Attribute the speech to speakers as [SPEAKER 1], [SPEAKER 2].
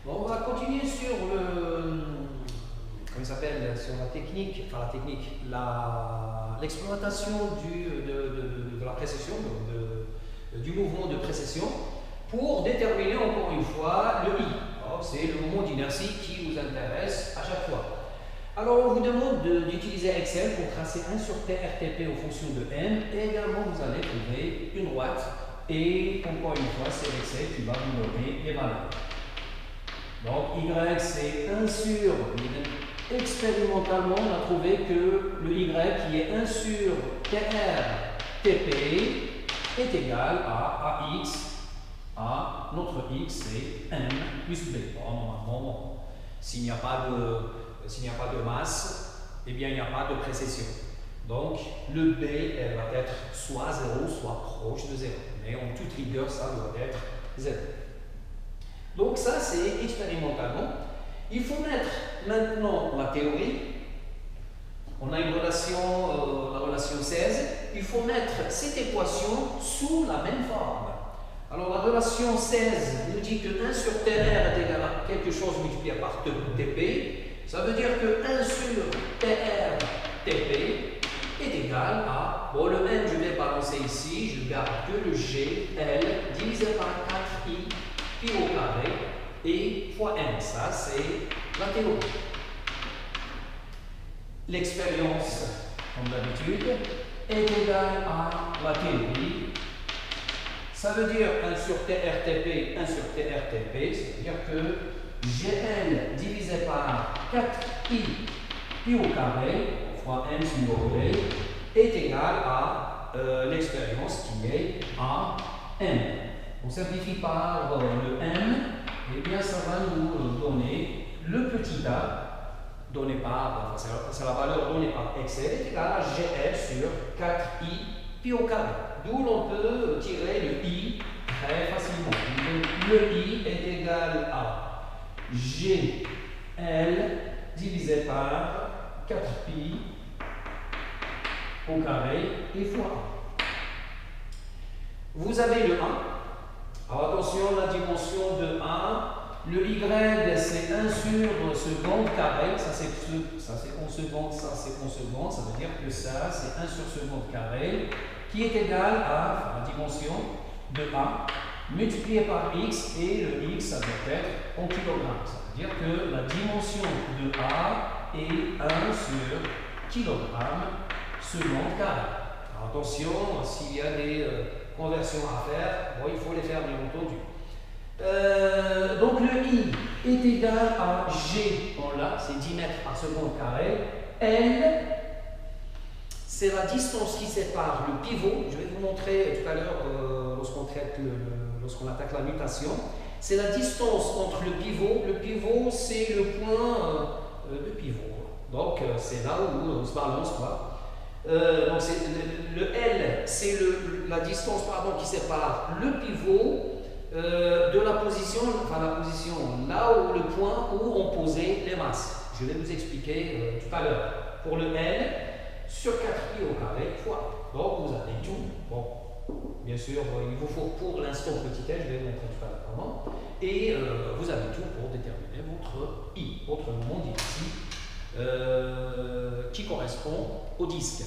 [SPEAKER 1] On va continuer sur comment il s'appelle, sur la technique, l'exploitation de la précession, du mouvement de précession, pour déterminer encore une fois le I. C'est le moment d'inertie qui vous intéresse à chaque fois. Alors on vous demande d'utiliser Excel pour tracer 1 sur TRTP en fonction de M, et également vous allez trouver une droite, et encore une fois c'est Excel qui va vous donner les valeurs. Donc Y c'est 1 sur, expérimentalement on a trouvé que le Y qui est 1 sur TRTP est égal à AX, à notre X c'est M plus B. Normalement, s'il n'y a pas de masse, eh bien il n'y a pas de précession. Donc le B elle va être soit 0, soit proche de 0. Mais en toute rigueur, ça doit être 0. Donc ça c'est expérimentalement. Il faut mettre maintenant la théorie. On a une relation, la relation 16. Il faut mettre cette équation sous la même forme. Alors la relation 16 nous dit que 1 sur TR est égal à quelque chose multiplié par TP. Ça veut dire que 1 sur TR TP est égal à, bon le M je vais balancer ici, je garde que le G, L divisé par 4I pi au carré et fois M. Ça c'est la théorie. L'expérience, comme d'habitude, est égale à la théorie. Ça veut dire 1 sur TRTP, 1 sur TRTP, c'est-à-dire que GL divisé par 4I pi au carré, fois M si vous voulez, est égal à l'expérience qui est à M. On simplifie par le M, et bien ça va nous donner le petit a, donné par, c'est la valeur donnée par Excel, est égal à GL sur 4I pi au carré. D'où l'on peut tirer le I très facilement. Le I est égal à GL divisé par 4pi au carré et fois 1. Vous avez le 1. Alors attention, la dimension de 1. Le Y c'est 1 sur seconde carré. Ça c'est en seconde, ça c'est en seconde. Ça veut dire que ça c'est 1 sur seconde carré, qui est égal à la dimension de A multiplié par X, et le X ça doit être en kilogrammes. Ça veut dire que la dimension de A est 1 sur kilogramme seconde carré. Alors attention, s'il y a des conversions à faire, bon, il faut les faire bien entendu. Donc le I est égal à G, bon là c'est 10 mètres par seconde carré, L c'est la distance qui sépare le pivot. Je vais vous montrer tout à l'heure lorsqu'on attaque la mutation. C'est la distance entre le pivot c'est le point de pivot. Donc c'est là où on se balance quoi. Donc le L c'est la distance qui sépare le pivot de la position là où le point où on posait les masses. Je vais vous expliquer tout à l'heure. Pour le L, sur 4pi au carré fois. Donc vous avez tout. Bon, bien sûr, il vous faut pour l'instant petit l, je vais vous montrer tout à l'heure comment. Et vous avez tout pour déterminer votre I, votre moment d'inertie qui correspond au disque.